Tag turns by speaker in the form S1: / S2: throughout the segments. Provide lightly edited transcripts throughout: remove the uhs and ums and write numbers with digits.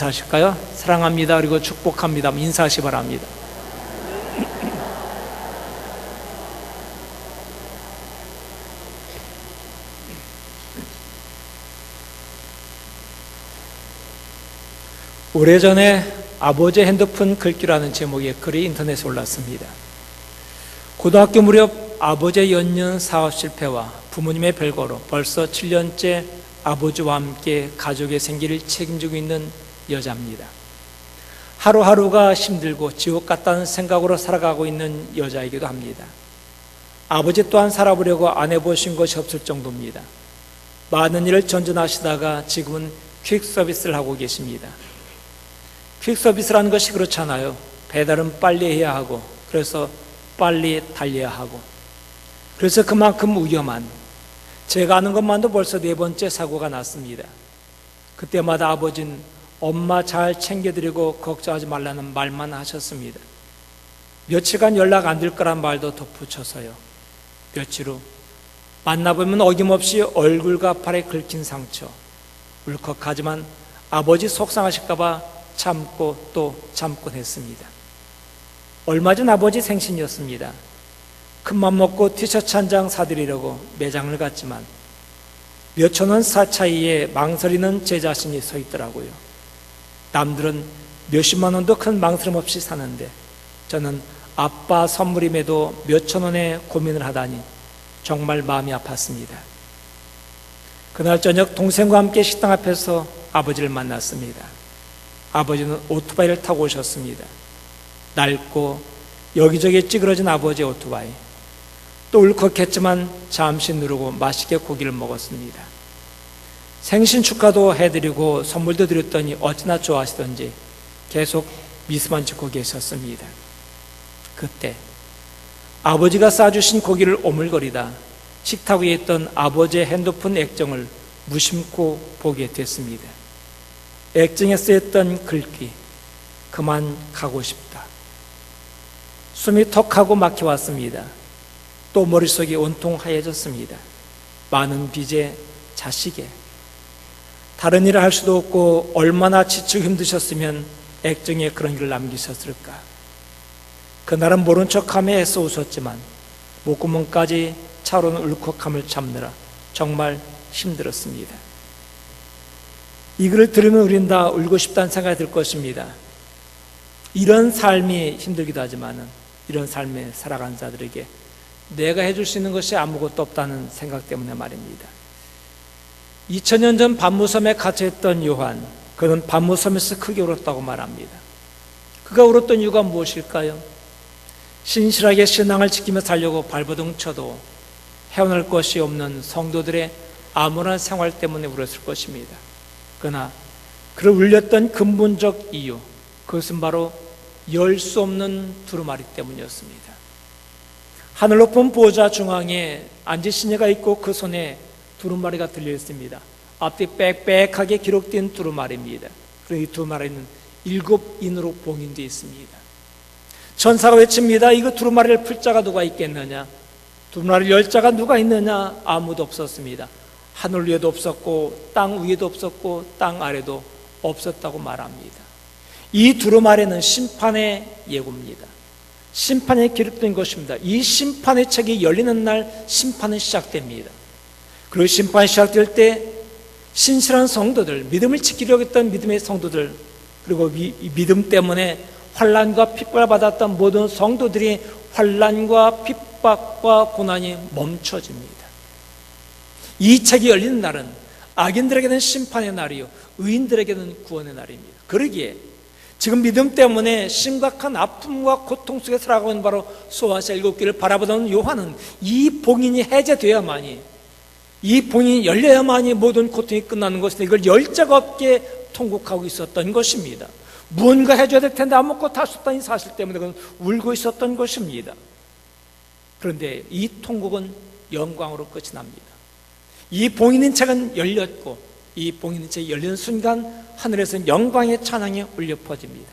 S1: 인사하실까요? 사랑합니다. 그리고 축복합니다. 인사하시 바랍니다. 오래전에 아버지의 핸드폰 글귀라는 제목의 글이 인터넷에 올랐습니다. 고등학교 무렵 아버지의 연년 사업 실패와 부모님의 별거로 벌써 7년째 아버지와 함께 가족의 생계를 책임지고 있는 여자입니다. 하루하루가 힘들고 지옥 같다는 생각으로 살아가고 있는 여자이기도 합니다. 아버지 또한 살아보려고 안 해보신 것이 없을 정도입니다. 많은 일을 전전하시다가 지금은 퀵 서비스를 하고 계십니다. 퀵 서비스라는 것이 그렇잖아요. 배달은 빨리 해야 하고, 그래서 빨리 달려야 하고, 그래서 그만큼 위험한, 제가 아는 것만도 벌써 4번째 사고가 났습니다. 그때마다 아버지는 엄마 잘 챙겨드리고 걱정하지 말라는 말만 하셨습니다. 며칠간 연락 안 될 거란 말도 덧붙여서요. 며칠 후 만나보면 어김없이 얼굴과 팔에 긁힌 상처, 울컥하지만 아버지 속상하실까 봐 참고 또 참곤 했습니다. 얼마 전 아버지 생신이었습니다. 큰맘 먹고 티셔츠 한 장 사드리려고 매장을 갔지만 몇천 원 사 차이에 망설이는 제 자신이 서 있더라고요. 남들은 몇십만 원도 큰 망설임 없이 사는데 저는 아빠 선물임에도 몇천 원에 고민을 하다니 정말 마음이 아팠습니다. 그날 저녁 동생과 함께 식당 앞에서 아버지를 만났습니다. 아버지는 오토바이를 타고 오셨습니다. 낡고 여기저기 찌그러진 아버지의 오토바이. 또 울컥했지만 잠시 누르고 맛있게 고기를 먹었습니다. 생신 축하도 해드리고 선물도 드렸더니 어찌나 좋아하시던지 계속 미소만 짓고 계셨습니다. 그때 아버지가 싸주신 고기를 오물거리다 식탁 위에 있던 아버지의 핸드폰 액정을 무심코 보게 됐습니다. 액정에 쓰였던 글귀, 그만 가고 싶다. 숨이 턱하고 막혀왔습니다. 또 머릿속이 온통 하얘졌습니다. 많은 빚에 자식에 다른 일을 할 수도 없고 얼마나 지치고 힘드셨으면 액정에 그런 일을 남기셨을까. 그날은 모른 척하며 애써 웃었지만 목구멍까지 차오르는 울컥함을 참느라 정말 힘들었습니다. 이 글을 들으면 우린 다 울고 싶다는 생각이 들 것입니다. 이런 삶이 힘들기도 하지만 이런 삶에 살아간 자들에게 내가 해줄 수 있는 것이 아무것도 없다는 생각 때문에 말입니다. 2000년 전 반무섬에 갇혀있던 요한, 그는 반무섬에서 크게 울었다고 말합니다. 그가 울었던 이유가 무엇일까요? 신실하게 신앙을 지키며 살려고 발버둥 쳐도 헤어날 것이 없는 성도들의 암울한 생활 때문에 울었을 것입니다. 그러나 그를 울렸던 근본적 이유, 그것은 바로 열 수 없는 두루마리 때문이었습니다. 하늘 높은 보좌 중앙에 앉으신 이가 있고 그 손에 두루마리가 들려 있습니다. 앞뒤 빽빽하게 기록된 두루마리입니다. 그리고 이 두루마리는 7인으로 봉인되어 있습니다. 천사가 외칩니다. 이거 두루마리를 풀 자가 누가 있겠느냐? 두루마리를 열 자가 누가 있느냐? 아무도 없었습니다. 하늘 위에도 없었고 땅 위에도 없었고 땅 아래도 없었다고 말합니다. 이 두루마리는 심판의 예고입니다. 심판에 기록된 것입니다. 이 심판의 책이 열리는 날 심판은 시작됩니다. 그리고 심판이 시작될 때 신실한 성도들, 믿음을 지키려고 했던 믿음의 성도들, 그리고 이 믿음 때문에 환난과 핍박을 받았던 모든 성도들이 환난과 핍박과 고난이 멈춰집니다. 이 책이 열리는 날은 악인들에게는 심판의 날이요 의인들에게는 구원의 날입니다. 그러기에 지금 믿음 때문에 심각한 아픔과 고통 속에 살아가고 있는 바로 소아시아 7교회를 바라보던 요한은 이 봉인이 해제되어야만이, 이 봉인이 열려야만이 모든 고통이 끝나는 것인데 이걸 열 자가 없게 통곡하고 있었던 것입니다. 무언가 해줘야 될 텐데 아무것도 할 수 없다는 사실 때문에 그는 울고 있었던 것입니다. 그런데 이 통곡은 영광으로 끝이 납니다. 이 봉인인 책은 열렸고 이 봉인인 책이 열리는 순간 하늘에서 영광의 찬양이 울려 퍼집니다.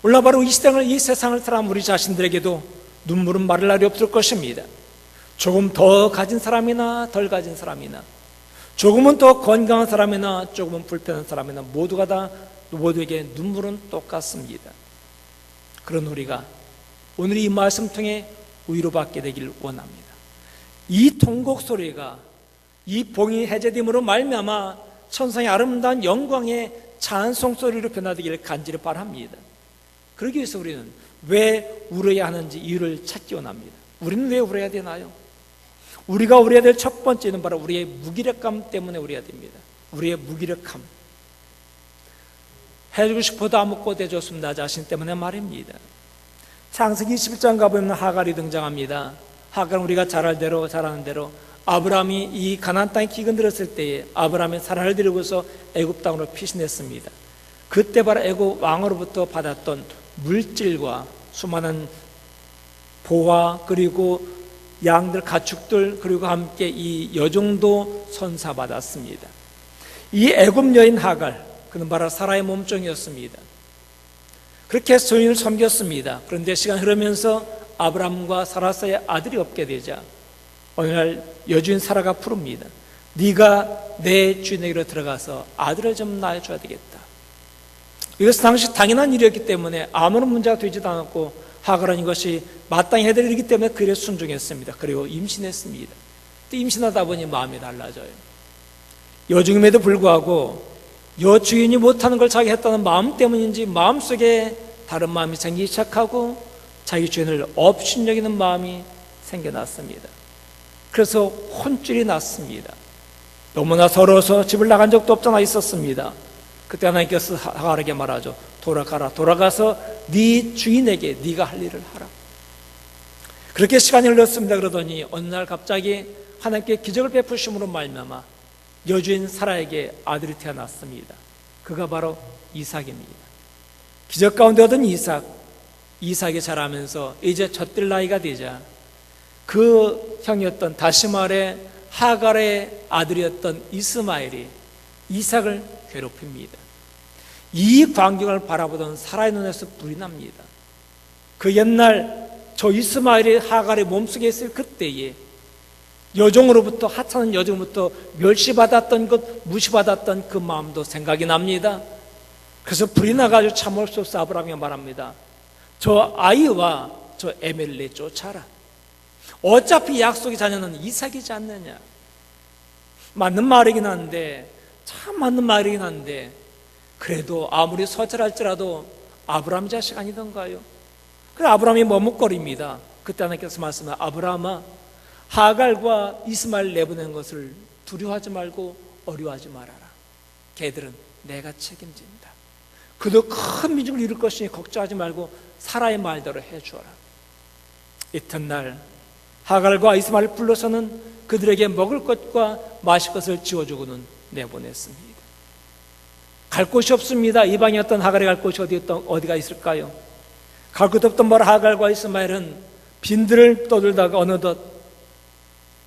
S1: 오늘 바로 이 세상을 살아가는 우리 자신들에게도 눈물은 마를 날이 없을 것입니다. 조금 더 가진 사람이나 덜 가진 사람이나, 조금은 더 건강한 사람이나 조금은 불편한 사람이나 모두가 다 모두에게 눈물은 똑같습니다. 그런 우리가 오늘 이 말씀 통해 위로받게 되길 원합니다. 이 통곡 소리가 이 봉이 해제됨으로 말미암아 천상의 아름다운 영광의 찬송 소리로 변화되기를 간절히 바랍니다. 그러기 위해서 우리는 왜 울어야 하는지 이유를 찾기 원합니다. 우리는 왜 울어야 되나요? 우리가 울어야 될 첫 번째는 바로 우리의 무기력감 때문에 울어야 됩니다. 우리의 무기력함. 해주고 싶어도 아무것도 해줬으면 나 자신 때문에 말입니다. 창세기 21장 가보면 하갈이 등장합니다. 하갈은 우리가 잘 아는 대로 아브라함이 이 가나안 땅에 기근들었을 때에 아브라함이 사라를 데리고서 애굽 땅으로 피신했습니다. 그때 바로 애굽 왕으로부터 받았던 물질과 수많은 보화 그리고 양들 가축들 그리고 함께 이 여종도 선사받았습니다. 이 애굽 여인 하갈, 그는 바로 사라의 몸종이었습니다. 그렇게 해서 여인을 섬겼습니다. 그런데 시간 흐르면서 아브라함과 사라 사이에 아들이 없게 되자 어느 날 여주인 사라가 부릅니다. 네가 내 주인에게로 들어가서 아들을 좀 낳아줘야 되겠다. 이것은 당시 당연한 일이었기 때문에 아무런 문제가 되지도 않았고 하갈은 이것이 마땅히 해야 될 일이기 때문에 그에 순종했습니다. 그리고 임신했습니다. 또 임신하다 보니 마음이 달라져요. 여중임에도 불구하고 여주인이 못하는 걸 자기 했다는 마음 때문인지 마음속에 다른 마음이 생기기 시작하고 자기 주인을 업신여기는 마음이 생겨났습니다. 그래서 혼쭐이 났습니다. 너무나 서러워서 집을 나간 적도 없잖아 있었습니다. 그때 하나님께서 하갈에게 말하죠. 돌아가라. 돌아가서 네 주인에게 네가 할 일을 하라. 그렇게 시간이 흘렀습니다. 그러더니 어느 날 갑자기 하나님께 기적을 베푸심으로 말미암아 여주인 사라에게 아들이 태어났습니다. 그가 바로 이삭입니다. 기적 가운데 얻은 이삭이 자라면서 이제 젖들 나이가 되자 그 형이었던 다시 말해 하갈의 아들이었던 이스마엘이 이삭을 괴롭힙니다. 이 광경을 바라보던 사라의 눈에서 불이 납니다. 그 옛날 저 이스마엘이 하갈의 몸속에 있을 그때에 여종으로부터 하찮은 여종으로부터 멸시받았던 것, 무시받았던 그 마음도 생각이 납니다. 그래서 불이 나가지고 참을 수 없어 아브라함이 말합니다. 저 아이와 저 에멜을 내쫓아라. 어차피 약속의 자녀는 이삭이지 않느냐. 맞는 말이긴 한데 참 맞는 말이긴 한데 그래도 아무리 서절할지라도 아브라함 자식 아니던가요? 그래 아브라함이 머뭇거립니다. 그때 하나님께서 말씀하시면 아브라함아 하갈과 이스마엘 내보낸 것을 두려워하지 말고 어려워하지 말아라. 걔들은 내가 책임진다. 그도 큰 민족을 이룰 것이니 걱정하지 말고 사라의 말대로 해주어라. 이튿날 하갈과 이스마엘을 불러서는 그들에게 먹을 것과 마실 것을 지어주고는 내보냈습니다. 갈 곳이 없습니다. 이방이었던 하갈이 갈 곳이 어디가 있을까요? 갈 곳 없던 말 하갈과 이스마엘은 빈들을 떠들다가 어느덧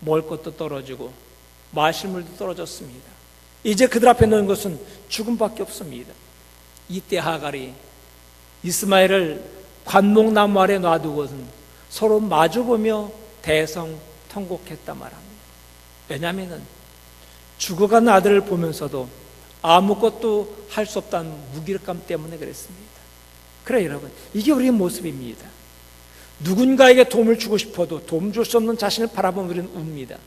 S1: 먹을 것도 떨어지고 마실 물도 떨어졌습니다. 이제 그들 앞에 놓은 것은 죽음밖에 없습니다. 이때 하갈이 이스마엘을 관목나무 아래 놔두고는 서로 마주보며 대성통곡했단 말합니다. 왜냐하면 죽어가는 아들을 보면서도 아무것도 할 수 없다는 무기력감 때문에 그랬습니다. 그래 여러분, 이게 우리의 모습입니다. 누군가에게 도움을 주고 싶어도 도움 줄 수 없는 자신을 바라보면 우리는 웁니다.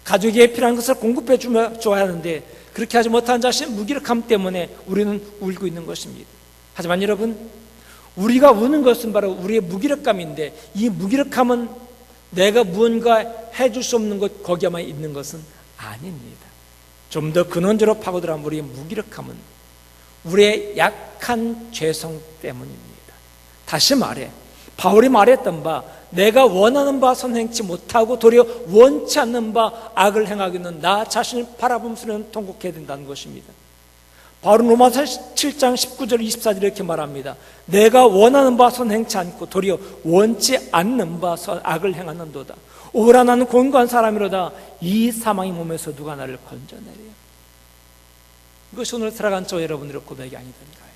S1: 가족에게 필요한 것을 공급해 줘야 하는데 그렇게 하지 못한 자신의 무기력함 때문에 우리는 울고 있는 것입니다. 하지만 여러분, 우리가 우는 것은 바로 우리의 무기력감인데 이 무기력함은 내가 무언가 해줄 수 없는 것 거기에만 있는 것은 아닙니다. 좀 더 근원적으로 파고들어가면 우리의 무기력함은 우리의 약한 죄성 때문입니다. 다시 말해 바울이 말했던 바 내가 원하는 바 선행치 못하고 도리어 원치 않는 바 악을 행하기는 나 자신을 바라보면서는 통곡해야 된다는 것입니다. 바울은 로마서 7장 19절 24절 이렇게 말합니다. 내가 원하는 바 선행치 않고 도리어 원치 않는 바 악을 행하는도다. 오라 나는 곤고한 사람이로다. 이 사망의 몸에서 누가 나를 건져내려. 이것이 오늘 살아간 저 여러분들의 고백이 아니던가요?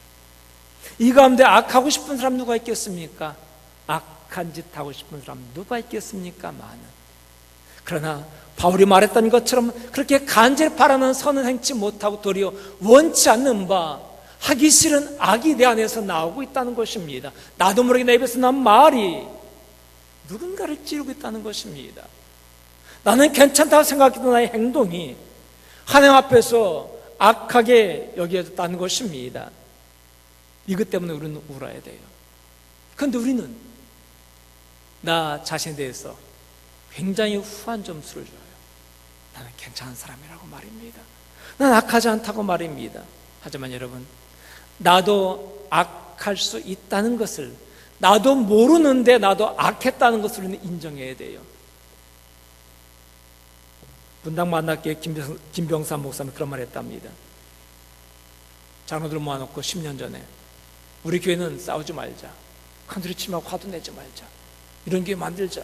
S1: 이 가운데 악하고 싶은 사람 누가 있겠습니까? 악한 짓 하고 싶은 사람 누가 있겠습니까? 많은. 그러나 바울이 말했던 것처럼 그렇게 간절히 바라는 선을 행치 못하고 도리어 원치 않는 바 하기 싫은 악이 내 안에서 나오고 있다는 것입니다. 나도 모르게 내 입에서 난 말이 누군가를 찌르고 있다는 것입니다. 나는 괜찮다고 생각했던 나의 행동이 하나님 앞에서 악하게 여겨졌다는 것입니다. 이것 때문에 우리는 울어야 돼요. 그런데 우리는 나 자신에 대해서 굉장히 후한 점수를 줘요. 나는 괜찮은 사람이라고 말입니다. 나는 악하지 않다고 말입니다. 하지만 여러분, 나도 악할 수 있다는 것을, 나도 모르는데 나도 악했다는 것을 우리는 인정해야 돼요. 분당 만났기에 김병삼 목사님 그런 말 했답니다. 장로들 모아놓고 10년 전에 우리 교회는 싸우지 말자, 컨트리 치면 화도 내지 말자, 이런 교회 만들자.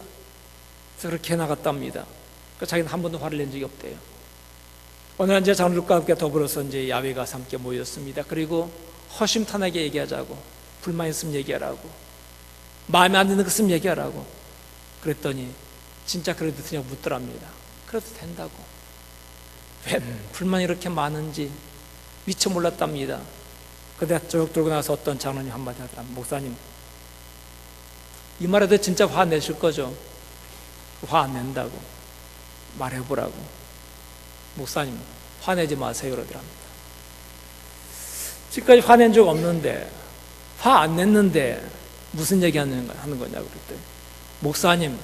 S1: 그래서 그렇게 해나갔답니다. 그러니까 자기는 한 번도 화를 낸 적이 없대요. 어느 날 이제 장로들과 함께 더불어서 이제 야외 가서 함께 모였습니다. 그리고 허심탄회하게 얘기하자고, 불만 있으면 얘기하라고, 마음에 안 드는 것 있으면 얘기하라고. 그랬더니 진짜 그래도 그냥 묻더랍니다. 그래도 된다고. 왜 불만이 이렇게 많은지 미처 몰랐답니다. 그런데 쭉 들고 나서 어떤 장로님 한마디 하더랍니다. 목사님, 이 말에도 진짜 화 내실 거죠? 화 안 낸다고 말해보라고. 목사님, 화내지 마세요 그러더랍니다. 지금까지 화낸 적 없는데, 화 안 냈는데 무슨 얘기 하는 거냐고 그랬더니, 목사님,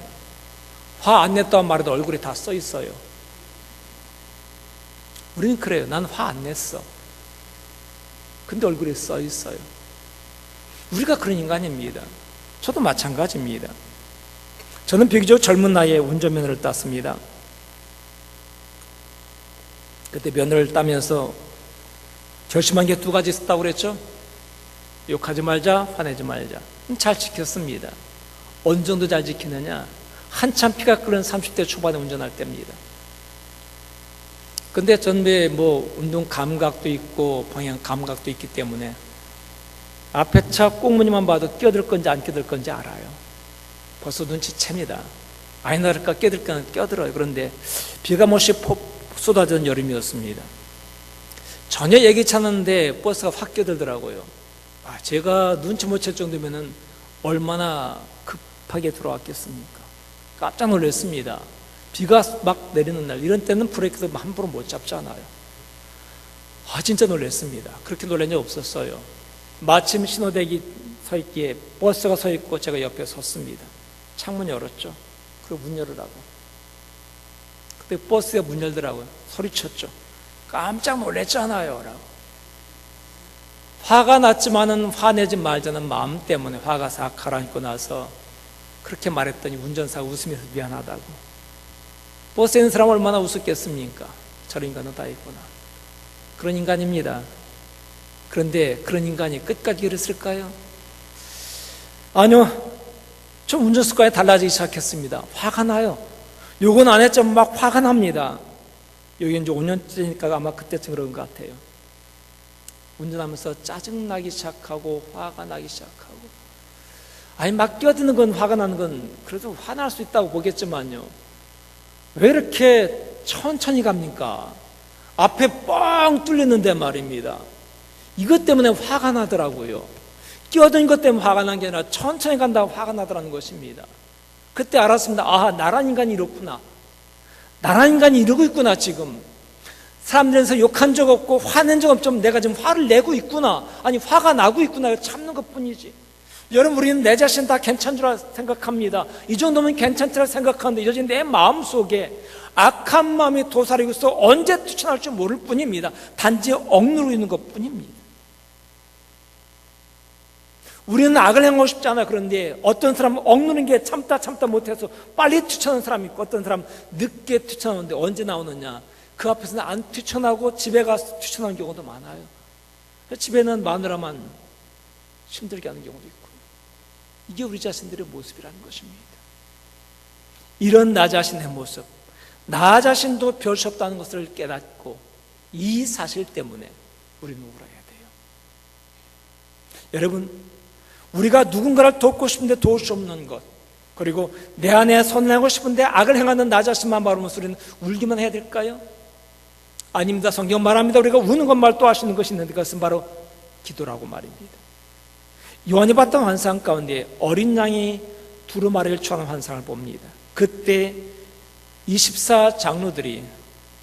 S1: 화 안 냈다고 말해도 얼굴에 다 써 있어요. 우리는 그래요. 난 화 안 냈어. 근데 얼굴에 써 있어요. 우리가 그런 인간입니다. 저도 마찬가지입니다. 저는 비교적 젊은 나이에 운전면허를 땄습니다. 그때 면허를 따면서 결심한 게 두 가지 있었다고 그랬죠? 욕하지 말자, 화내지 말자. 잘 지켰습니다. 어느 정도 잘 지키느냐? 한참 피가 끓는 30대 초반에 운전할 때입니다. 근데 전에 운동 감각도 있고 방향 감각도 있기 때문에 앞에 차 꽁무니만 봐도 끼어들 건지 안 끼어들 건지 알아요. 벌써 눈치챕니다. 아니나 다를까 끼어들 건 끼어들어요. 그런데 비가 못이 쏟아지는 여름이었습니다. 전혀 예기치 않았는데 버스가 확 끼어들더라고요. 제가 눈치 못 챌 정도면 얼마나 급하게 들어왔겠습니까? 깜짝 놀랐습니다. 비가 막 내리는 날, 이런 때는 브레이크도 함부로 못 잡잖아요. 진짜 놀랐습니다. 그렇게 놀란 적 없었어요. 마침 신호대기 서 있기에 버스가 서 있고 제가 옆에 섰습니다. 창문 열었죠. 그리고 문 열으라고. 그때 버스가 문 열더라고요. 소리쳤죠. 깜짝 놀랐잖아요 라고. 화가 났지만은 화내지 말자는 마음 때문에 화가 싹 가라앉고 나서 그렇게 말했더니 운전사가 웃으면서 미안하다고. 버스에 있는 사람 얼마나 웃었겠습니까? 저런 인간은 다 있구나. 그런 인간입니다. 그런데 그런 인간이 끝까지 그랬을까요? 아니요. 좀 운전 습관이 달라지기 시작했습니다. 화가 나요. 욕은 안 했지만 막 화가 납니다. 여기 이제 5년째니까 아마 그때쯤 그런 것 같아요. 운전하면서 짜증나기 시작하고 화가 나기 시작하고, 막 끼어드는 건, 화가 나는 건 그래도 화날 수 있다고 보겠지만요, 왜 이렇게 천천히 갑니까? 앞에 뻥 뚫리는데 말입니다. 이것 때문에 화가 나더라고요. 끼어든 것 때문에 화가 난 게 아니라 천천히 간다고 화가 나더라는 것입니다. 그때 알았습니다. 나란 인간이 이렇구나. 나란 인간이 이러고 있구나. 지금 사람들에서 욕한 적 없고 화낸 적 없지만 내가 지금 화를 내고 있구나. 화가 나고 있구나. 참는 것 뿐이지. 여러분, 우리는 내 자신 다 괜찮은 줄 생각합니다. 이 정도면 괜찮다고 생각하는데 여전히 내 마음속에 악한 마음이 도사리고 있어 언제 뛰쳐나올지 모를 뿐입니다. 단지 억누르고 있는 것 뿐입니다. 우리는 악을 행하고 싶지 않아요. 그런데 어떤 사람은 억누르는 게 참다 못해서 빨리 뛰쳐나오는 사람이 있고, 어떤 사람은 늦게 뛰쳐나오는데 언제 나오느냐? 그 앞에서는 안 뛰쳐나오고 집에 가서 뛰쳐나오는 경우도 많아요. 집에는 마누라만 힘들게 하는 경우도 있고. 이게 우리 자신들의 모습이라는 것입니다. 이런 나 자신의 모습, 나 자신도 별 수 없다는 것을 깨닫고 이 사실 때문에 우리는 울어야 돼요. 여러분, 우리가 누군가를 돕고 싶은데 도울 수 없는 것, 그리고 내 안에 선행하고 싶은데 악을 행하는 나 자신만 바라보면서 우리는 울기만 해야 될까요? 아닙니다. 성경 말합니다. 우리가 우는 것 말도 하시는 것이 있는데 그것은 바로 기도라고 말입니다. 요한이 봤던 환상 가운데 어린 양이 두루마리를 취하는 환상을 봅니다. 그때 24장로들이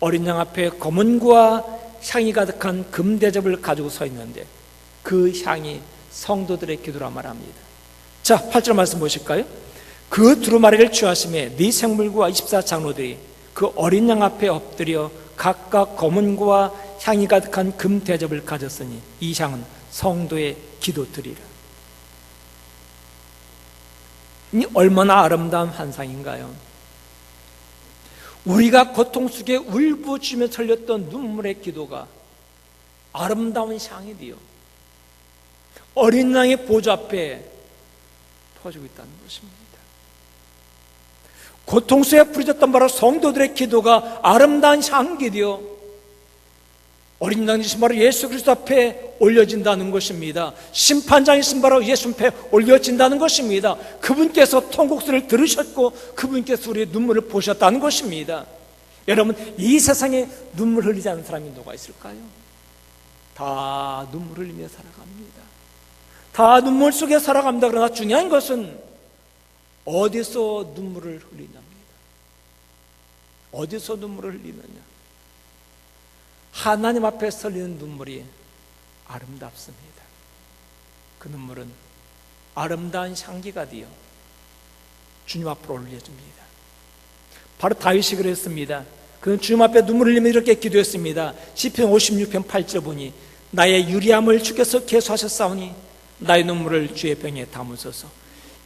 S1: 어린 양 앞에 검은과 향이 가득한 금대접을 가지고 서 있는데 그 향이 성도들의 기도라 말합니다. 자, 8절 말씀 보실까요? 그 두루마리를 취하심에 네 생물과 24장로들이 그 어린 양 앞에 엎드려 각각 검은과 향이 가득한 금대접을 가졌으니 이 향은 성도의 기도드리라. 이 얼마나 아름다운 환상인가요? 우리가 고통 속에 울부짖으며 흘렸던 눈물의 기도가 아름다운 향이 되어 어린 양의 보좌 앞에 퍼지고 있다는 것입니다. 고통 속에 부르짖었던 바로 성도들의 기도가 아름다운 향기 되어 어린 양이신 바로 예수 그리스도 앞에 올려진다는 것입니다. 심판장이신 바로 예수 앞에 올려진다는 것입니다. 그분께서 통곡소리를 들으셨고 그분께서 우리의 눈물을 보셨다는 것입니다. 여러분, 이 세상에 눈물 흘리지 않는 사람이 누가 있을까요? 다 눈물 흘리며 살아갑니다. 다 눈물 속에 살아갑니다. 그러나 중요한 것은 어디서 눈물을 흘리냐입니다. 어디서 눈물을 흘리느냐. 하나님 앞에 흘리는 눈물이 아름답습니다. 그 눈물은 아름다운 향기가 되어 주님 앞으로 올려줍니다. 바로 다윗이 그랬습니다. 그는 주님 앞에 눈물을 흘리며 이렇게 기도했습니다. 시편 56편 8절 보니 나의 유리함을 주께서 계수하셨사오니 나의 눈물을 주의 병에 담으소서.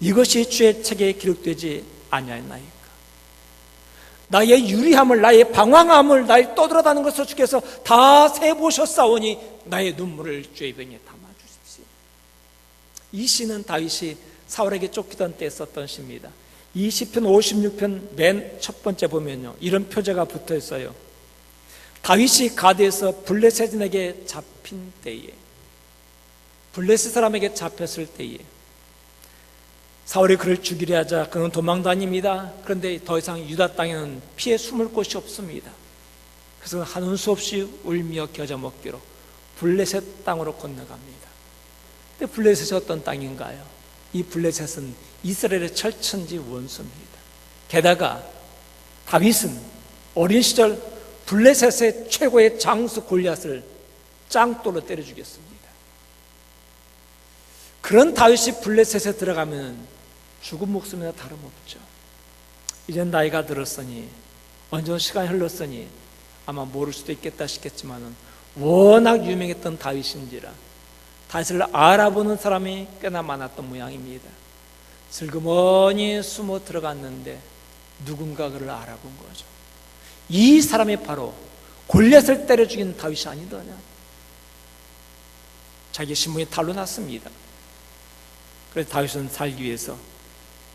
S1: 이것이 주의 책에 기록되지 아니하였나이까. 나의 유리함을, 나의 방황함을, 나의 떠들어다는 것을 주께서 다 세보셨사오니 나의 눈물을 주의 병에 담아주십시오. 이 시는 다윗이 사울에게 쫓기던 때에 썼던 시입니다. 이 시편 56편 맨 첫 번째 보면요, 이런 표제가 붙어 있어요. 다윗이 가드에서 블레셋인에게 잡힌 때에, 블레셋 사람에게 잡혔을 때에 사울이 그를 죽이려 하자 그는 도망다닙니다. 그런데 더 이상 유다 땅에는 피해 숨을 곳이 없습니다. 그래서 하는 수 없이 울며 겨자 먹기로 블레셋 땅으로 건너갑니다. 근데 블레셋이 어떤 땅인가요? 이 블레셋은 이스라엘의 철천지 원수입니다. 게다가 다윗은 어린 시절 블레셋의 최고의 장수 골리앗을 짱돌로 때려 죽였습니다. 그런 다윗이 블레셋에 들어가면 죽은 목숨이나 다름없죠. 이젠 나이가 들었으니, 어느 정도 시간이 흘렀으니 아마 모를 수도 있겠다 싶겠지만 워낙 유명했던 다윗인지라 다윗을 알아보는 사람이 꽤나 많았던 모양입니다. 슬그머니 숨어 들어갔는데 누군가 그를 알아본 거죠. 이 사람이 바로 골리앗을 때려 죽인 다윗이 아니더냐. 자기 신분이 탈로 났습니다. 그래서 다윗은 살기 위해서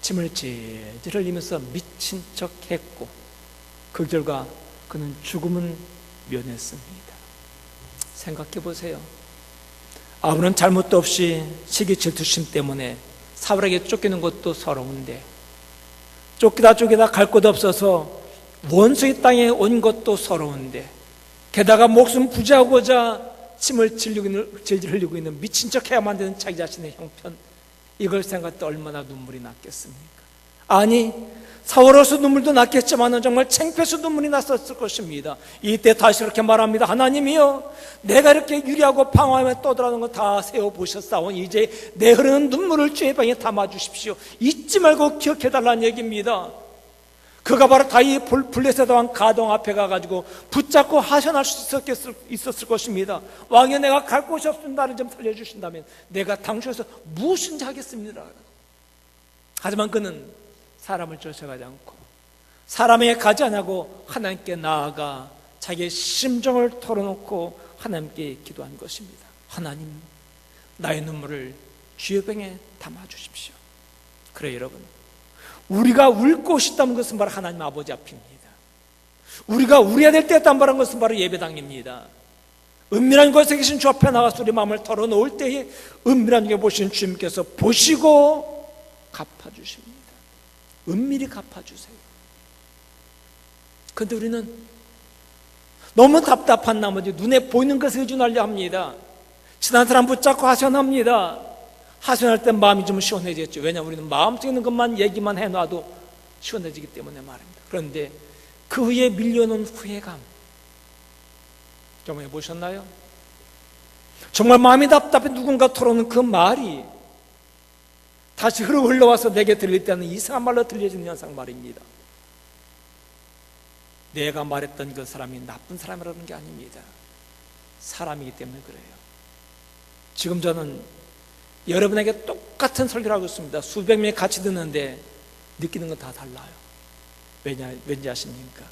S1: 침을 질질 흘리면서 미친 척 했고 그 결과 그는 죽음은 면했습니다. 생각해 보세요. 아무런 잘못도 없이 시기 질투심 때문에 사울에게 쫓기는 것도 서러운데 쫓기다 갈 곳도 없어서 원수의 땅에 온 것도 서러운데 게다가 목숨 부지하고자 침을 질질 흘리고 있는 미친 척 해야만 되는 자기 자신의 형편, 이걸 생각할 때 얼마나 눈물이 났겠습니까? 아니, 사울로서 눈물도 났겠지만 정말 창피해서 눈물이 났었을 것입니다. 이때 다시 그렇게 말합니다. 하나님이여, 내가 이렇게 유리하고 방황하며 떠들어가는 거 다 세워보셨사오니 이제 내 흐르는 눈물을 주의 방에 담아주십시오. 잊지 말고 기억해달라는 얘기입니다. 그가 바로 다윗 블레셋 왕 가동 앞에 가가지고 붙잡고 하선할 수 있었을 것입니다. 왕이여, 내가 갈 곳이 없으면 나를 좀 살려주신다면 내가 당신에서 무엇인지 하겠습니다. 하지만 그는 사람을 쫓아가지 않고 사람에게 가지 않고 하나님께 나아가 자기의 심정을 털어놓고 하나님께 기도한 것입니다. 하나님, 나의 눈물을 주의 병에 담아주십시오. 그래 여러분, 우리가 울 곳이 있다는 것은 바로 하나님 아버지 앞입니다. 우리가 울어야 될 때 있다는 것은 바로 예배당입니다. 은밀한 곳에 계신 주 앞에 나가서 우리 마음을 털어놓을 때에 은밀한 중에 보시는 주님께서 보시고 갚아주십니다. 은밀히 갚아주세요. 그런데 우리는 너무 답답한 나머지 눈에 보이는 것을 의존하려 합니다. 친한 사람 붙잡고 하소연합니다. 하소연할 때 마음이 좀 시원해졌죠. 왜냐하면 우리는 마음속에 있는 것만 얘기만 해놔도 시원해지기 때문에 말입니다. 그런데 그 후에 밀려오는 후회감 경험해 보셨나요? 정말 마음이 답답해 누군가 털어오는 그 말이 다시 흘러와서 내게 들릴 때는 이상한 말로 들려지는 현상 말입니다. 내가 말했던 그 사람이 나쁜 사람이라는 게 아닙니다. 사람이기 때문에 그래요. 지금 저는 여러분에게 똑같은 설교를 하고 있습니다. 수백 명이 같이 듣는데 느끼는 건 다 달라요. 왠지 아십니까?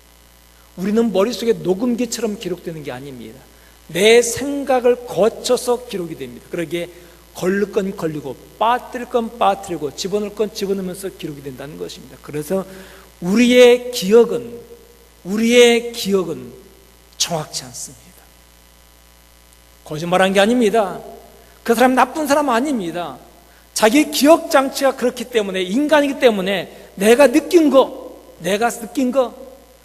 S1: 우리는 머릿속에 녹음기처럼 기록되는 게 아닙니다. 내 생각을 거쳐서 기록이 됩니다. 그러기에 걸릴 건 걸리고 빠뜨릴 건 빠뜨리고 집어넣을 건 집어넣으면서 기록이 된다는 것입니다. 그래서 우리의 기억은 정확치 않습니다. 거짓말한 게 아닙니다. 그 사람 나쁜 사람 아닙니다. 자기 기억 장치가 그렇기 때문에, 인간이기 때문에 내가 느낀 거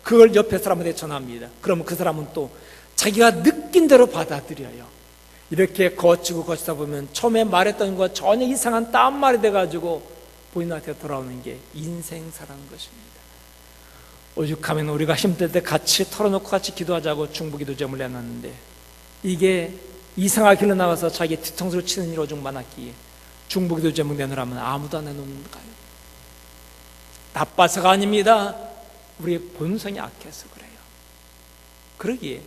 S1: 그걸 옆에 사람한테 전합니다. 그러면 그 사람은 또 자기가 느낀 대로 받아들여요. 이렇게 거치다 보면 처음에 말했던 것 전혀 이상한 딴 말이 돼가지고 본인한테 돌아오는 게 인생사라는 것입니다. 오죽하면 우리가 힘들 때 같이 털어놓고 같이 기도하자고 중보기도점을 내놨는데 이게 이상하게 흘러나가서 자기 뒤통수를 치는 일 오죽 많았기에 중보기도점을 내놓으라면 아무도 안 내놓는가요? 나빠서가 아닙니다. 우리의 본성이 악해서 그래요. 그러기에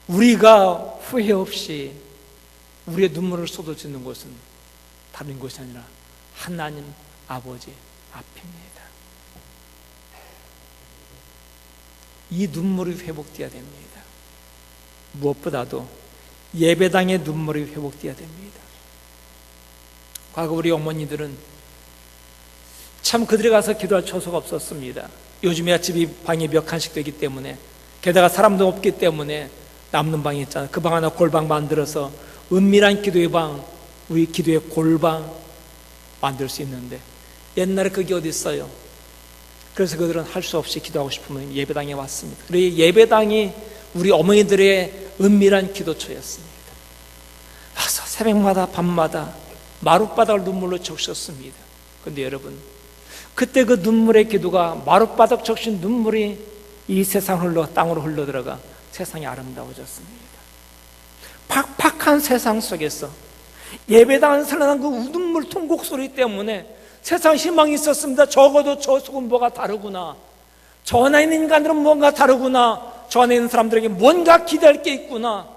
S1: 우리가 후회 없이 우리의 눈물을 쏟아지는 곳은 다른 곳이 아니라 하나님 아버지 앞입니다. 이 눈물이 회복되어야 됩니다. 무엇보다도 예배당의 눈물이 회복되어야 됩니다. 과거 우리 어머니들은 참 그들이 가서 기도할 처소가 없었습니다. 요즘에야 집이 방이 몇 칸씩 되기 때문에, 게다가 사람도 없기 때문에 남는 방이 있잖아요. 그 방 하나 골방 만들어서 은밀한 기도의 방, 우리 기도의 골방 만들 수 있는데 옛날에 그게 어디 있어요? 그래서 그들은 할 수 없이 기도하고 싶으면 예배당에 왔습니다. 그리고 예배당이 우리 어머니들의 은밀한 기도처였습니다. 와서 새벽마다 밤마다 마룻바닥을 눈물로 적셨습니다. 그런데 여러분, 그때 그 눈물의 기도가 마룻바닥 적신 눈물이 이 세상 땅으로 흘러들어가 세상이 아름다워졌습니다. 팍팍한 세상 속에서 예배당은 살아난 그 눈물 통곡 소리 때문에 세상 희망이 있었습니다. 적어도 저 속은 뭐가 다르구나, 저 안에 있는 인간들은 뭔가 다르구나, 저 안에 있는 사람들에게 뭔가 기대할 게 있구나.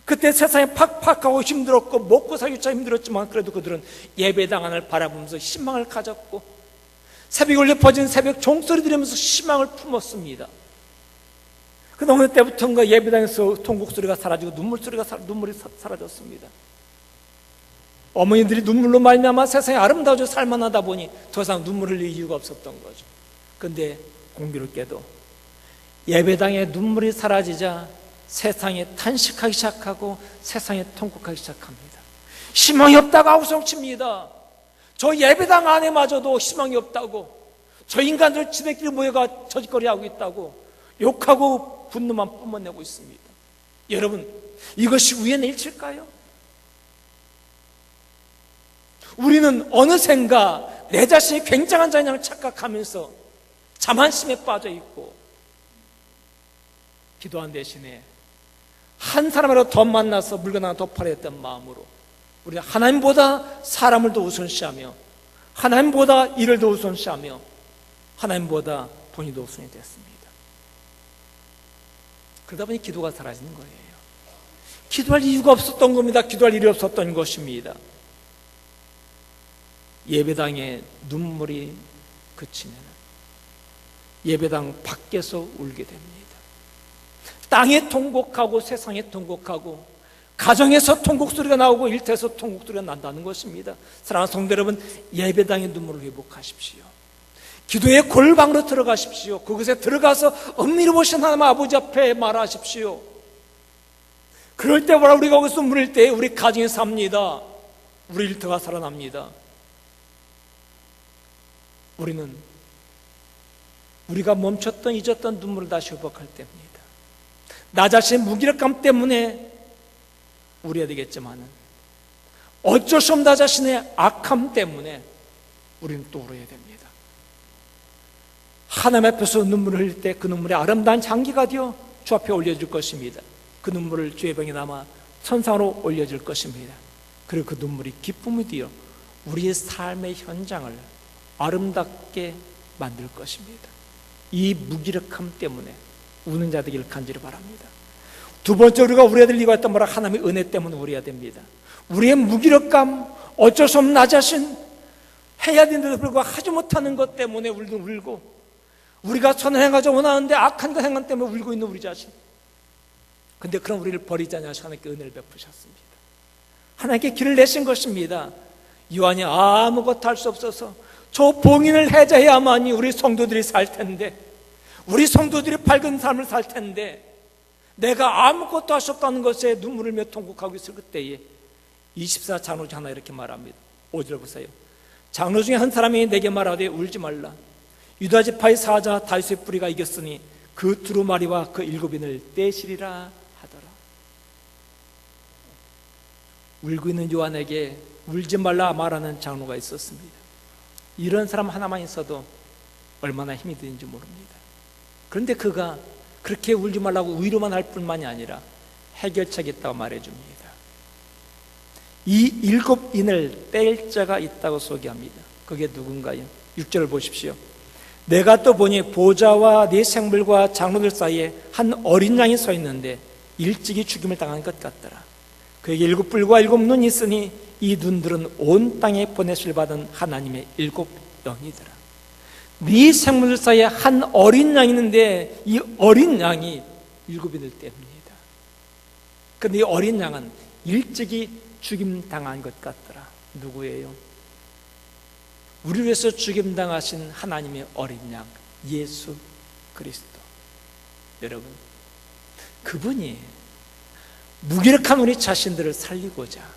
S1: 그때 세상이 팍팍하고 힘들었고 먹고 살기 참 힘들었지만 그래도 그들은 예배당 안을 바라보면서 희망을 가졌고 새벽에 울려 퍼진 새벽 종소리 들으면서 희망을 품었습니다. 그 어느 때부터인가 예배당에서 통곡소리가 사라지고 눈물이 사라졌습니다. 어머니들이 눈물로 말미암아 세상이 아름다워져 살만하다 보니 더 이상 눈물 흘릴 이유가 없었던 거죠. 그런데 공교롭게도 예배당에 눈물이 사라지자 세상에 탄식하기 시작하고 세상에 통곡하기 시작합니다. 희망이 없다고 아우성칩니다. 저 예배당 안에마저도 희망이 없다고, 저 인간들 지네끼리 모여가 저짓거리하고 있다고 욕하고 분노만 뿜어내고 있습니다. 여러분, 이것이 우연의 일치일까요? 우리는 어느샌가 내 자신이 굉장한 자냐고 착각하면서 자만심에 빠져 있고, 기도한 대신에 한 사람이라도 더 만나서 물건 하나 더 팔아야 했던 마음으로 우리는 하나님보다 사람을 더 우선시하며, 하나님보다 일을 더 우선시하며, 하나님보다 돈이 더 우선이 됐습니다. 그러다 보니 기도가 사라지는 거예요. 기도할 이유가 없었던 겁니다. 기도할 일이 없었던 것입니다. 예배당에 눈물이 그치면 예배당 밖에서 울게 됩니다. 땅에 통곡하고 세상에 통곡하고 가정에서 통곡소리가 나오고 일터에서 통곡소리가 난다는 것입니다. 사랑하는 성도 여러분, 예배당의 눈물을 회복하십시오. 기도의 골방으로 들어가십시오. 그곳에 들어가서 엄밀히 보신 하나님 아버지 앞에 말하십시오. 그럴 때 우리가 거기서 물을 때 우리 가정이 삽니다. 우리 일터가 살아납니다. 우리는 우리가 멈췄던 잊었던 눈물을 다시 회복할 때입니다. 나 자신의 무기력감 때문에 울어야 되겠지만 어쩔 수 없는 나 자신의 악함 때문에 우리는 또 울어야 됩니다. 하나님 앞에서 눈물을 흘릴 때 그 눈물이 아름다운 장기가 되어 주 앞에 올려질 것입니다. 그 눈물을 주의 병에 남아 천상으로 올려질 것입니다. 그리고 그 눈물이 기쁨이 되어 우리의 삶의 현장을 아름답게 만들 것입니다. 이 무기력함 때문에 우는 자 되기를 간절히 바랍니다. 두 번째, 우리가 우려야 될 이유가 있단 말은 하나님의 은혜 때문에 우려야 됩니다. 우리의 무기력감, 어쩔 수 없는 나 자신, 해야 되는데도 불구하고 하지 못하는 것 때문에 울고, 우리가 선을 행하자 원하는데 악한 것 행한 때문에 울고 있는 우리 자신. 근데 그럼 우리를 버리지 않으셔서 하나님께 은혜를 베푸셨습니다. 하나님께 길을 내신 것입니다. 요한이 아무것도 할 수 없어서 저 봉인을 해제해야만이 우리 성도들이 살 텐데, 우리 성도들이 밝은 삶을 살 텐데, 내가 아무것도 할 수 없다는 것에 눈물을 흘며 통곡하고 있을 그때에 24 장로 중 하나 이렇게 말합니다. 5절 보세요. 장로 중에 한 사람이 내게 말하되 울지 말라. 유다 지파의 사자 다윗의 뿌리가 이겼으니 그 두루마리와 그 7인을 떼시리라 하더라. 울고 있는 요한에게 울지 말라 말하는 장로가 있었습니다. 이런 사람 하나만 있어도 얼마나 힘이 드는지 모릅니다. 그런데 그가 그렇게 울지 말라고 위로만 할 뿐만이 아니라 해결책이 있다고 말해줍니다. 이 7인을 뗄 자가 있다고 소개합니다. 그게 누군가요? 6절을 보십시오. 내가 또 보니 보좌와 네 생물과 장로들 사이에 한 어린 양이 서 있는데 일찍이 죽임을 당한 것 같더라. 그에게 7뿔과 7눈이 있으니 이 눈들은 온 땅에 보내실 받은 하나님의 7영이더라. 네 생물들 사이에 한 어린 양이 있는데 이 어린 양이 7인을 뗍니다. 그런데 이 어린 양은 일찍이 죽임당한 것 같더라. 누구예요? 우리를 위해서 죽임당하신 하나님의 어린 양 예수 그리스도. 여러분, 그분이 무기력한 우리 자신들을 살리고자,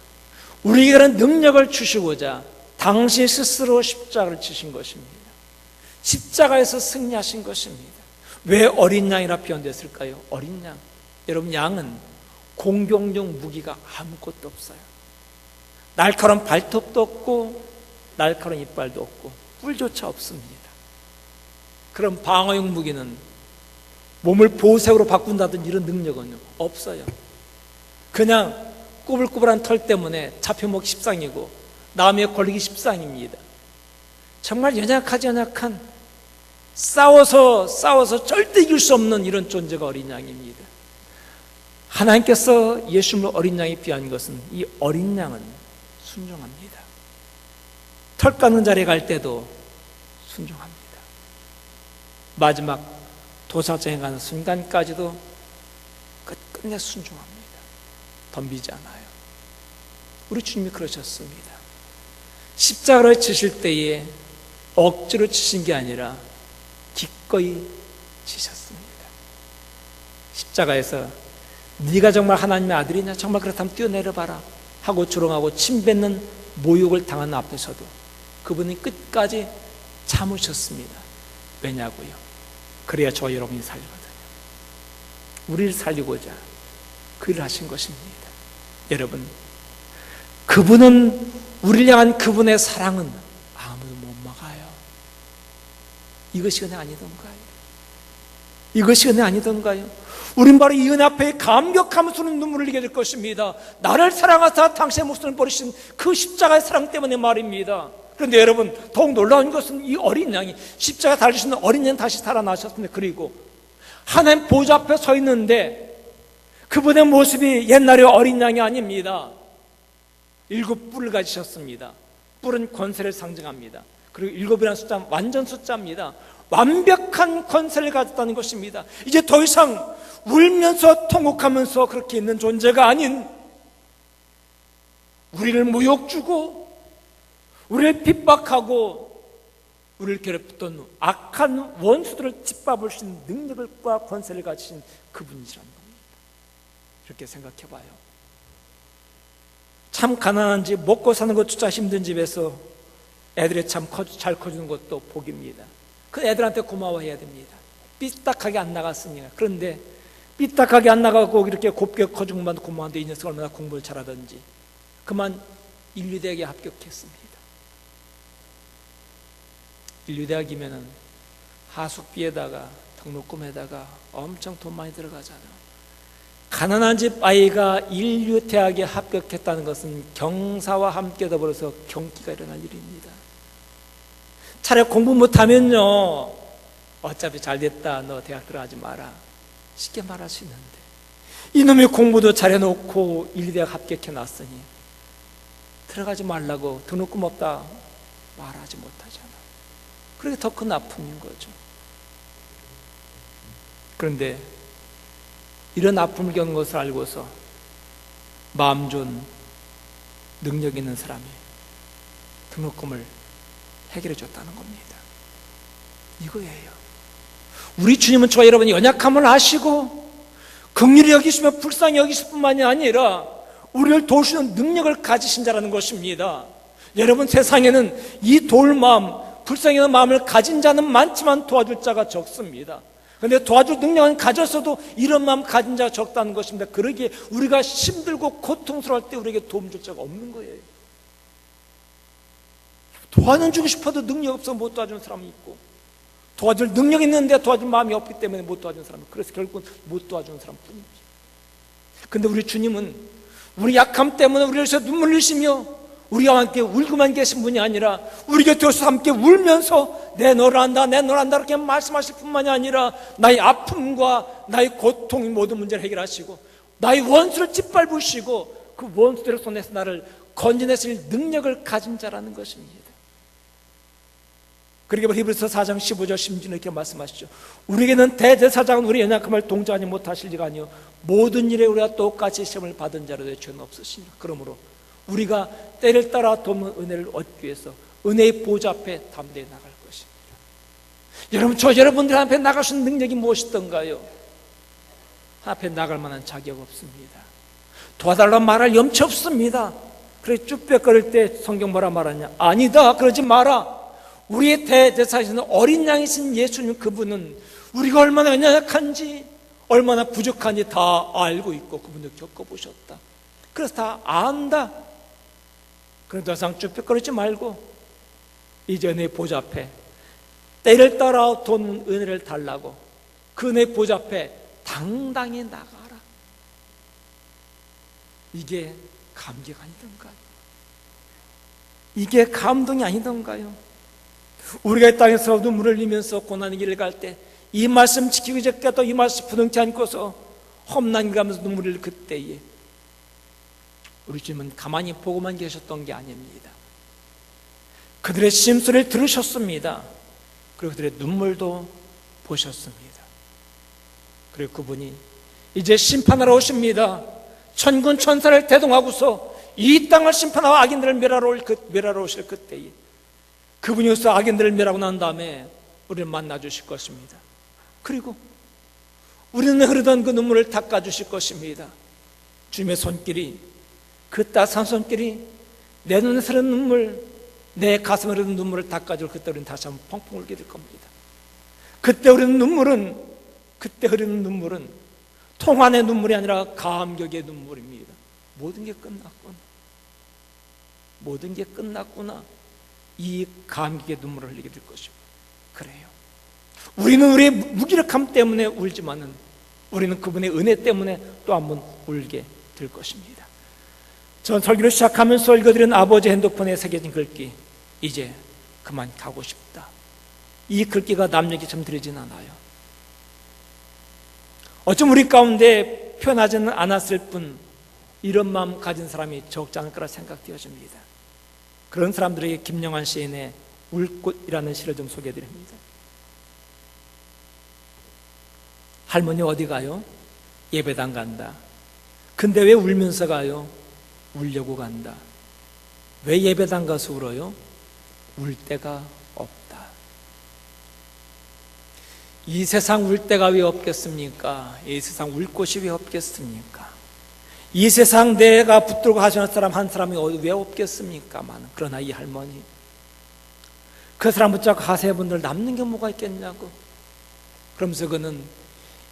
S1: 우리에게 그런 능력을 주시고자 당신 스스로 십자가를 지신 것입니다. 십자가에서 승리하신 것입니다. 왜 어린 양이라 표현됐을까요? 어린 양. 여러분, 양은 공격용 무기가 아무것도 없어요. 날카로운 발톱도 없고 날카로운 이빨도 없고 뿔조차 없습니다. 그럼 방어용 무기는 몸을 보호색으로 바꾼다든지 이런 능력은 없어요. 그냥 꾸불꾸불한 털 때문에 잡혀먹기 십상이고 남에 걸리기 십상입니다. 정말 연약한 싸워서 절대 이길 수 없는 이런 존재가 어린 양입니다. 하나님께서 예수님을 어린 양에 비한 것은 이 어린 양은 순종합니다. 털 깎는 자리에 갈 때도 순종합니다. 마지막 도사장에 가는 순간까지도 끝끝내 순종합니다. 덤비지 않아요. 우리 주님이 그러셨습니다. 십자가를 지실 때에 억지로 지신 게 아니라 기꺼이 지셨습니다. 십자가에서 네가 정말 하나님의 아들이냐? 정말 그렇다면 뛰어내려봐라 하고 조롱하고 침뱉는 모욕을 당하는 앞에서도 그분이 끝까지 참으셨습니다. 왜냐고요? 그래야 저와 여러분이 살거든요. 우리를 살리고자 그 일을 하신 것입니다. 여러분, 그분은, 우리를 향한 그분의 사랑은 아무도 못 막아요. 이것이 은혜 아니던가요? 이것이 은혜 아니던가요? 우린 바로 이 은혜 앞에 감격하면서 눈물을 흘리게 될 것입니다. 나를 사랑하사 당신의 목숨을 버리신 그 십자가의 사랑 때문에 말입니다. 그런데 여러분, 더욱 놀라운 것은 이 어린 양이, 십자가 달리시는 어린 양이 다시 살아나셨습니다. 그리고 하나님 보좌 앞에 서 있는데 그분의 모습이 옛날의 어린 양이 아닙니다. 7뿔을 가지셨습니다. 뿔은 권세를 상징합니다. 그리고 7이라는 숫자는 완전 숫자입니다. 완벽한 권세를 가졌다는 것입니다. 이제 더 이상 울면서 통곡하면서 그렇게 있는 존재가 아닌, 우리를 모욕 주고 우리를 핍박하고 우리를 괴롭혔던 악한 원수들을 짓밟을 수 있는 능력과 권세를 가지신 그분이라는 겁니다. 이렇게 생각해 봐요. 참 가난한 집, 먹고 사는 것조차 힘든 집에서 애들이 참 잘 커주는 것도 복입니다. 그 애들한테 고마워해야 됩니다. 삐딱하게 안 나갔으니까. 그런데 삐딱하게 안 나가고 이렇게 곱게 커중만 공부하는데 이 녀석 얼마나 공부를 잘하던지 그만 인류대학에 합격했습니다. 인류대학이면은 하숙비에다가 등록금에다가 엄청 돈 많이 들어가잖아요. 가난한 집 아이가 인류대학에 합격했다는 것은 경사와 함께 더불어서 경기가 일어날 일입니다. 차라리 공부 못하면요, 어차피 잘됐다, 너 대학 들어가지 마라, 쉽게 말할 수 있는데 이놈이 공부도 잘해놓고 인류대학 합격해놨으니 들어가지 말라고 등록금 없다 말하지 못하잖아. 그게 더 큰 아픔인 거죠. 그런데 이런 아픔을 겪는 것을 알고서 마음 좋은 능력 있는 사람이 등록금을 해결해 줬다는 겁니다. 이거예요. 우리 주님은 저와 여러분이 연약함을 아시고 긍휼히 여기시며 불쌍히 여기실 뿐만이 아니라 우리를 도우시는 능력을 가지신 자라는 것입니다. 여러분, 세상에는 이 도울 마음, 불쌍히 여기는 마음을 가진 자는 많지만 도와줄 자가 적습니다. 그런데 도와줄 능력은 가졌어도 이런 마음 가진 자가 적다는 것입니다. 그러기에 우리가 힘들고 고통스러울 때 우리에게 도움 줄 자가 없는 거예요. 도와주고 싶어도 능력 없어 못 도와주는 사람이 있고, 도와줄 능력이 있는데 도와줄 마음이 없기 때문에 못 도와주는 사람이, 그래서 결국은 못 도와주는 사람뿐이죠. 그런데 우리 주님은 우리 약함 때문에 우리를 위해서 눈물 흘리시며 우리와 함께 울고만 계신 분이 아니라 우리 곁에 오셔서 함께 울면서 내 너를 안다, 내 너를 안다 이렇게 말씀하실 뿐만이 아니라 나의 아픔과 나의 고통의 모든 문제를 해결하시고 나의 원수를 짓밟으시고 그 원수들의 손에서 나를 건져내실 능력을 가진 자라는 것입니다. 그러게 히브리서 4장 15절 16절 이렇게 말씀하시죠. 우리에게는 대제사장은 우리 연약함을 동정하지 못하실 리가 아니요 모든 일에 우리가 똑같이 시험을 받은 자로도 죄는 없으시니 그러므로 우리가 때를 따라 돕는 은혜를 얻기 위해서 은혜의 보좌 앞에 담대히 나갈 것입니다. 여러분, 저 여러분들 앞에 나갈 수 있는 능력이 무엇이던가요? 앞에 나갈 만한 자격 없습니다. 도와달라고 말할 염치 없습니다. 그래 쭈뼛거릴 때 성경 뭐라 말하냐? 아니다, 그러지 마라. 우리의 대제사장이신 어린 양이신 예수님, 그분은 우리가 얼마나 연약한지 얼마나 부족한지 다 알고 있고 그분도 겪어보셨다. 그래서 다 안다. 그런 더 이상 쭈뼛거리지 말고 이제 은혜의 보좌 앞에 때를 따라 돈 은혜를 달라고 그 은혜의 보좌 앞에 당당히 나가라. 이게 감격 아니던가요? 이게 감동이 아니던가요? 우리가 이 땅에서 눈물을 흘리면서 고난의 길을 갈 때 이 말씀 지키기 전까지 이 말씀 부둥켜 안고서 험난 길 가면서 눈물을 흘릴 그때에 우리 주님은 가만히 보고만 계셨던 게 아닙니다. 그들의 심소리를 들으셨습니다. 그리고 그들의 눈물도 보셨습니다. 그리고 그분이 이제 심판하러 오십니다. 천군 천사를 대동하고서 이 땅을 심판하고 악인들을 멸하러 오실 그때에 그분이 오셔서 악인들을 멸하고 난 다음에 우리를 만나 주실 것입니다. 그리고 우리는 흐르던 그 눈물을 닦아 주실 것입니다. 주님의 손길이, 그 따스한 손길이 내 눈에서 흐르는 눈물, 내 가슴에 흐르는 눈물을 닦아줄 그때 우리는 다시 한번 펑펑 울게 될 겁니다. 그때 흐르는 눈물은 통한의 눈물이 아니라 감격의 눈물입니다. 모든 게 끝났구나. 이 감격의 눈물을 흘리게 될 것입니다. 그래요. 우리는 우리의 무기력함 때문에 울지만은 우리는 그분의 은혜 때문에 또 한 번 울게 될 것입니다. 전 설교를 시작하면서 읽어드린 아버지 핸드폰에 새겨진 글귀, 이제 그만 가고 싶다. 이 글귀가 남 얘기처럼 들리진 않아요. 어쩜 우리 가운데 표현하지는 않았을 뿐 이런 마음 가진 사람이 적지 않을 거라 생각되어집니다. 그런 사람들에게 김영환 시인의 울꽃이라는 시를 좀 소개해드립니다. 할머니 어디 가요? 예배당 간다. 근데 왜 울면서 가요? 울려고 간다. 왜 예배당 가서 울어요? 울 데가 없다. 이 세상 울 데가 왜 없겠습니까? 이 세상 울 곳이 왜 없겠습니까? 이 세상 내가 붙들고 하시는 사람 한 사람이 왜 없겠습니까? 그러나 이 할머니, 그 사람 붙잡고 하세요 분들 남는 게 뭐가 있겠냐고. 그러면서 그는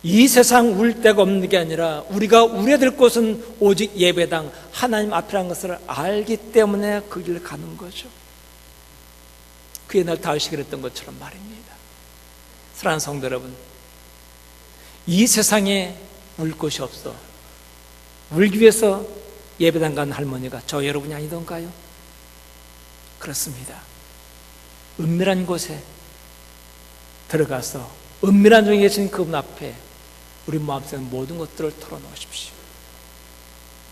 S1: 이 세상 울 데가 없는 게 아니라 우리가 울어야 될 곳은 오직 예배당 하나님 앞이라는 것을 알기 때문에 그 길을 가는 거죠. 그 옛날 다윗이 그랬던 것처럼 말입니다. 사랑하는 성도 여러분, 이 세상에 울 곳이 없어 울기 위해서 예배당 간 할머니가 저 여러분이 아니던가요? 그렇습니다. 은밀한 곳에 들어가서 은밀한 중에 계신 그분 앞에 우리 마음속에 모든 것들을 털어놓으십시오.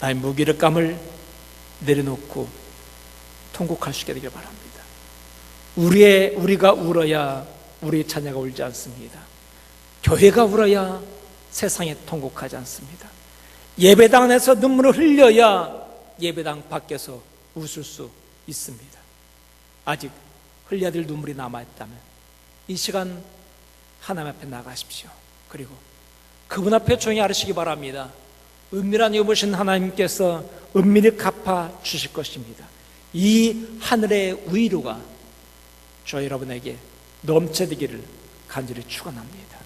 S1: 나의 무기력감을 내려놓고 통곡할 수 있게 되길 바랍니다. 우리가 울어야 우리 자녀가 울지 않습니다. 교회가 울어야 세상에 통곡하지 않습니다. 예배당 안에서 눈물을 흘려야 예배당 밖에서 웃을 수 있습니다. 아직 흘려야 될 눈물이 남아있다면 이 시간 하나님 앞에 나가십시오. 그리고 그분 앞에 조용히 아르시기 바랍니다. 은밀한 여보신 하나님께서 은밀히 갚아 주실 것입니다. 이 하늘의 위로가 저 여러분에게 넘쳐지기를 간절히 축원합니다.